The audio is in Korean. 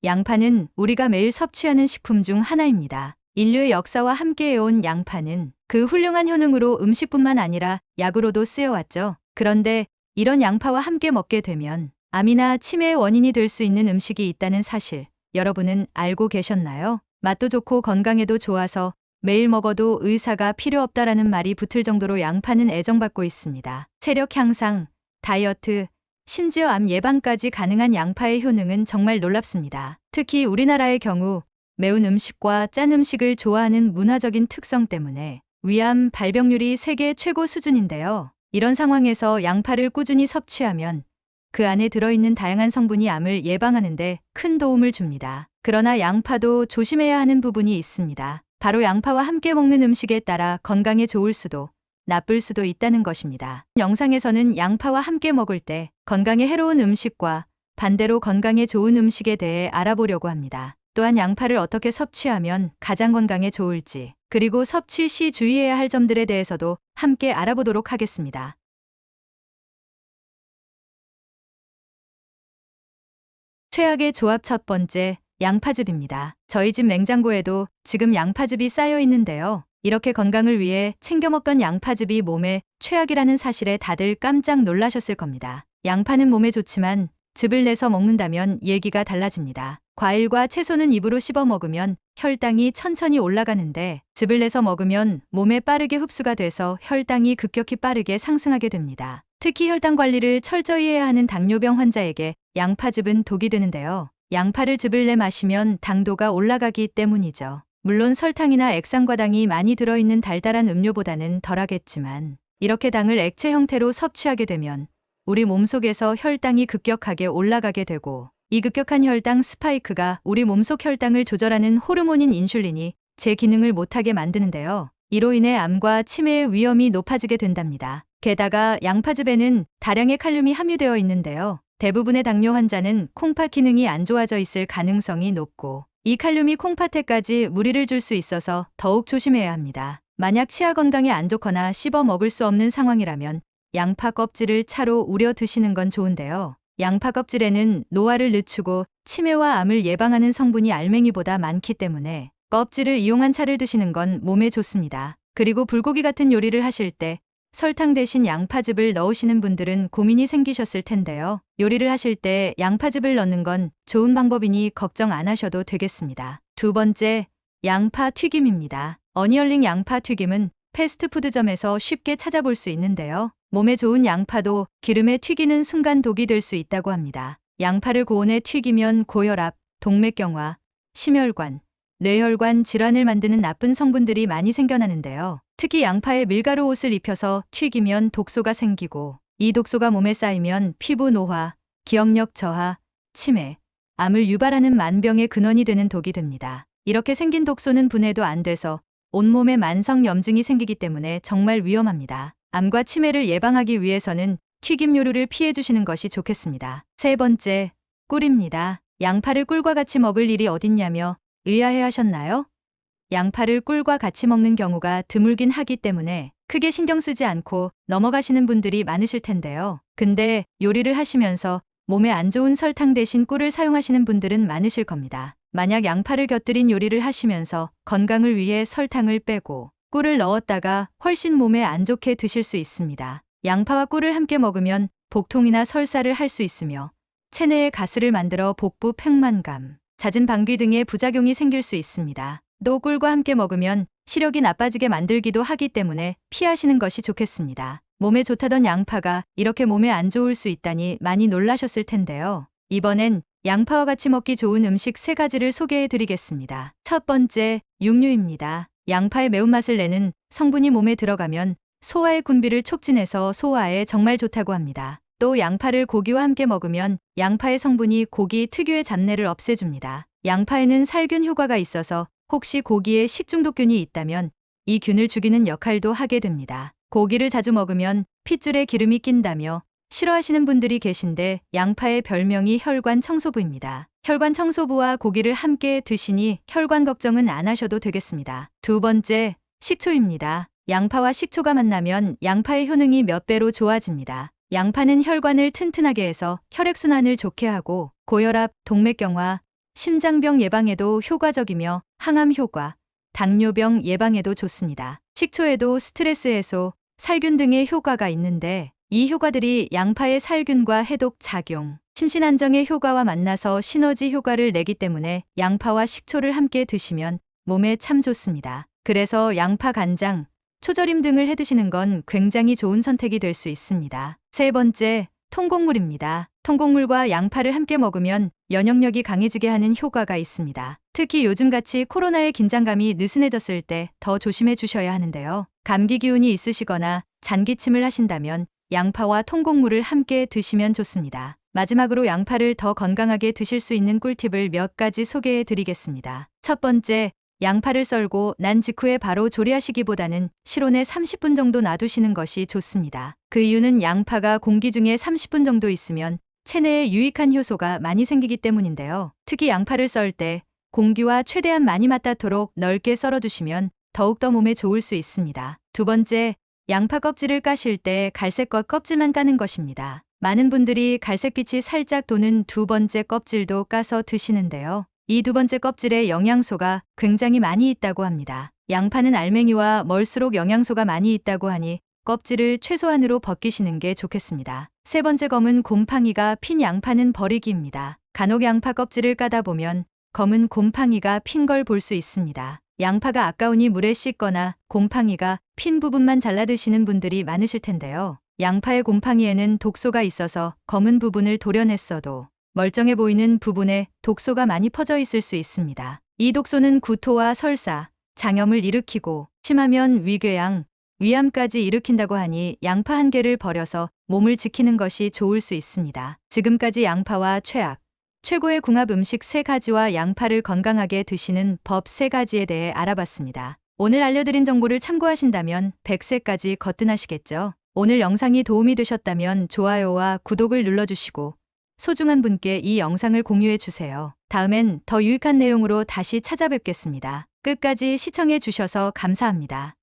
양파는 우리가 매일 섭취하는 식품 중 하나입니다. 인류의 역사와 함께해온 양파는 그 훌륭한 효능으로 음식뿐만 아니라 약으로도 쓰여왔죠. 그런데 이런 양파와 함께 먹게 되면 암이나 치매의 원인이 될 수 있는 음식이 있다는 사실, 여러분은 알고 계셨나요? 맛도 좋고 건강에도 좋아서 매일 먹어도 의사가 필요 없다라는 말이 붙을 정도로 양파는 애정받고 있습니다. 체력 향상, 다이어트, 심지어 암 예방까지 가능한 양파의 효능은 정말 놀랍습니다. 특히 우리나라의 경우 매운 음식과 짠 음식을 좋아하는 문화적인 특성 때문에 위암 발병률이 세계 최고 수준인데요. 이런 상황에서 양파를 꾸준히 섭취하면 그 안에 들어있는 다양한 성분이 암을 예방하는 데 큰 도움을 줍니다. 그러나 양파도 조심해야 하는 부분이 있습니다. 바로 양파와 함께 먹는 음식에 따라 건강에 좋을 수도 나쁠 수도 있다는 것입니다. 영상에서는 양파와 함께 먹을 때 건강에 해로운 음식과 반대로 건강에 좋은 음식에 대해 알아보려고 합니다. 또한 양파를 어떻게 섭취하면 가장 건강에 좋을지, 그리고 섭취 시 주의해야 할 점들에 대해서도 함께 알아보도록 하겠습니다. 최악의 조합 첫 번째, 양파즙입니다. 저희 집 냉장고에도 지금 양파즙이 쌓여 있는데요. 이렇게 건강을 위해 챙겨 먹던 양파즙이 몸에 최악이라는 사실에 다들 깜짝 놀라셨을 겁니다. 양파는 몸에 좋지만 즙을 내서 먹는다면 얘기가 달라집니다. 과일과 채소는 입으로 씹어 먹으면 혈당이 천천히 올라가는데 즙을 내서 먹으면 몸에 빠르게 흡수가 돼서 혈당이 급격히 빠르게 상승하게 됩니다. 특히 혈당 관리를 철저히 해야 하는 당뇨병 환자에게 양파즙은 독이 되는데요. 양파를 즙을 내 마시면 당도가 올라가기 때문이죠. 물론 설탕이나 액상과당이 많이 들어있는 달달한 음료보다는 덜하겠지만 이렇게 당을 액체 형태로 섭취하게 되면 우리 몸속에서 혈당이 급격하게 올라가게 되고 이 급격한 혈당 스파이크가 우리 몸속 혈당을 조절하는 호르몬인 인슐린이 제 기능을 못하게 만드는데요. 이로 인해 암과 치매의 위험이 높아지게 된답니다. 게다가 양파즙에는 다량의 칼륨이 함유되어 있는데요. 대부분의 당뇨 환자는 콩팥 기능이 안 좋아져 있을 가능성이 높고 이 칼륨이 콩팥에까지 무리를 줄 수 있어서 더욱 조심해야 합니다. 만약 치아 건강에 안 좋거나 씹어 먹을 수 없는 상황이라면 양파 껍질을 차로 우려 드시는 건 좋은데요. 양파 껍질에는 노화를 늦추고 치매와 암을 예방하는 성분이 알맹이보다 많기 때문에 껍질을 이용한 차를 드시는 건 몸에 좋습니다. 그리고 불고기 같은 요리를 하실 때 설탕 대신 양파즙을 넣으시는 분들은 고민이 생기셨을 텐데요. 요리를 하실 때 양파즙을 넣는 건 좋은 방법이니 걱정 안 하셔도 되겠습니다. 두 번째, 양파 튀김입니다. 어니언링 양파 튀김은 패스트푸드점에서 쉽게 찾아볼 수 있는데요. 몸에 좋은 양파도 기름에 튀기는 순간 독이 될 수 있다고 합니다. 양파를 고온에 튀기면 고혈압, 동맥경화, 심혈관, 뇌혈관 질환을 만드는 나쁜 성분들이 많이 생겨나는데요. 특히 양파에 밀가루 옷을 입혀서 튀기면 독소가 생기고 이 독소가 몸에 쌓이면 피부 노화, 기억력 저하, 치매, 암을 유발하는 만병의 근원이 되는 독이 됩니다. 이렇게 생긴 독소는 분해도 안 돼서 온몸에 만성 염증이 생기기 때문에 정말 위험합니다. 암과 치매를 예방하기 위해서는 튀김 요리를 피해 주시는 것이 좋겠습니다. 세 번째, 꿀입니다. 양파를 꿀과 같이 먹을 일이 어딨냐며 의아해 하셨나요? 양파를 꿀과 같이 먹는 경우가 드물긴 하기 때문에 크게 신경 쓰지 않고 넘어가시는 분들이 많으실 텐데요. 근데 요리를 하시면서 몸에 안 좋은 설탕 대신 꿀을 사용하시는 분들은 많으실 겁니다. 만약 양파를 곁들인 요리를 하시면서 건강을 위해 설탕을 빼고 꿀을 넣었다가 훨씬 몸에 안 좋게 드실 수 있습니다. 양파와 꿀을 함께 먹으면 복통이나 설사를 할 수 있으며 체내에 가스를 만들어 복부 팽만감, 잦은 방귀 등의 부작용이 생길 수 있습니다. 또 꿀과 함께 먹으면 시력이 나빠지게 만들기도 하기 때문에 피하시는 것이 좋겠습니다. 몸에 좋다던 양파가 이렇게 몸에 안 좋을 수 있다니 많이 놀라셨을 텐데요. 이번엔 양파와 같이 먹기 좋은 음식 3가지를 소개해 드리겠습니다. 첫 번째, 육류입니다. 양파의 매운맛을 내는 성분이 몸에 들어가면 소화의 군비를 촉진해서 소화에 정말 좋다고 합니다. 또 양파를 고기와 함께 먹으면 양파의 성분이 고기 특유의 잡내를 없애줍니다. 양파에는 살균 효과가 있어서 혹시 고기에 식중독균이 있다면 이 균을 죽이는 역할도 하게 됩니다. 고기를 자주 먹으면 핏줄에 기름이 낀다며 싫어하시는 분들이 계신데 양파의 별명이 혈관 청소부입니다. 혈관 청소부와 고기를 함께 드시니 혈관 걱정은 안 하셔도 되겠습니다. 두 번째, 식초입니다. 양파와 식초가 만나면 양파의 효능이 몇 배로 좋아집니다. 양파는 혈관을 튼튼하게 해서 혈액순환을 좋게 하고 고혈압, 동맥경화, 심장병 예방에도 효과적이며 항암 효과, 당뇨병 예방에도 좋습니다. 식초에도 스트레스 해소, 살균 등의 효과가 있는데 이 효과들이 양파의 살균과 해독 작용, 심신 안정의 효과와 만나서 시너지 효과를 내기 때문에 양파와 식초를 함께 드시면 몸에 참 좋습니다. 그래서 양파 간장, 초절임 등을 해 드시는 건 굉장히 좋은 선택이 될 수 있습니다. 세 번째, 통곡물입니다. 통곡물과 양파를 함께 먹으면 면역력이 강해지게 하는 효과가 있습니다. 특히 요즘같이 코로나의 긴장감이 느슨해졌을 때 더 조심해 주셔야 하는데요. 감기 기운이 있으시거나 잔기침을 하신다면 양파와 통곡물을 함께 드시면 좋습니다. 마지막으로 양파를 더 건강하게 드실 수 있는 꿀팁을 몇 가지 소개해 드리겠습니다. 첫 번째, 양파를 썰고 난 직후에 바로 조리하시기보다는 실온에 30분 정도 놔두시는 것이 좋습니다. 그 이유는 양파가 공기 중에 30분 정도 있으면 체내에 유익한 효소가 많이 생기기 때문인데요. 특히 양파를 썰 때 공기와 최대한 많이 맞닿도록 넓게 썰어주시면 더욱더 몸에 좋을 수 있습니다. 두 번째, 양파 껍질을 까실 때 갈색것 껍질만 까는 것입니다. 많은 분들이 갈색빛이 살짝 도는 두 번째 껍질도 까서 드시는데요. 이 두 번째 껍질에 영양소가 굉장히 많이 있다고 합니다. 양파는 알맹이와 멀수록 영양소가 많이 있다고 하니 껍질을 최소한으로 벗기시는 게 좋겠습니다. 세 번째 검은 곰팡이가 핀 양파는 버리기입니다. 간혹 양파 껍질을 까다 보면 검은 곰팡이가 핀 걸 볼 수 있습니다. 양파가 아까우니 물에 씻거나 곰팡이가 핀 부분만 잘라 드시는 분들이 많으실 텐데요. 양파의 곰팡이에는 독소가 있어서 검은 부분을 도려냈어도 멀쩡해 보이는 부분에 독소가 많이 퍼져 있을 수 있습니다. 이 독소는 구토와 설사, 장염을 일으키고 심하면 위궤양, 위암까지 일으킨다고 하니 양파 한 개를 버려서 몸을 지키는 것이 좋을 수 있습니다. 지금까지 양파와 최악, 최고의 궁합 음식 3가지와 양파를 건강하게 드시는 법 3가지에 대해 알아봤습니다. 오늘 알려드린 정보를 참고하신다면 100세까지 거뜬하시겠죠? 오늘 영상이 도움이 되셨다면 좋아요와 구독을 눌러주시고 소중한 분께 이 영상을 공유해 주세요. 다음엔 더 유익한 내용으로 다시 찾아뵙겠습니다. 끝까지 시청해 주셔서 감사합니다.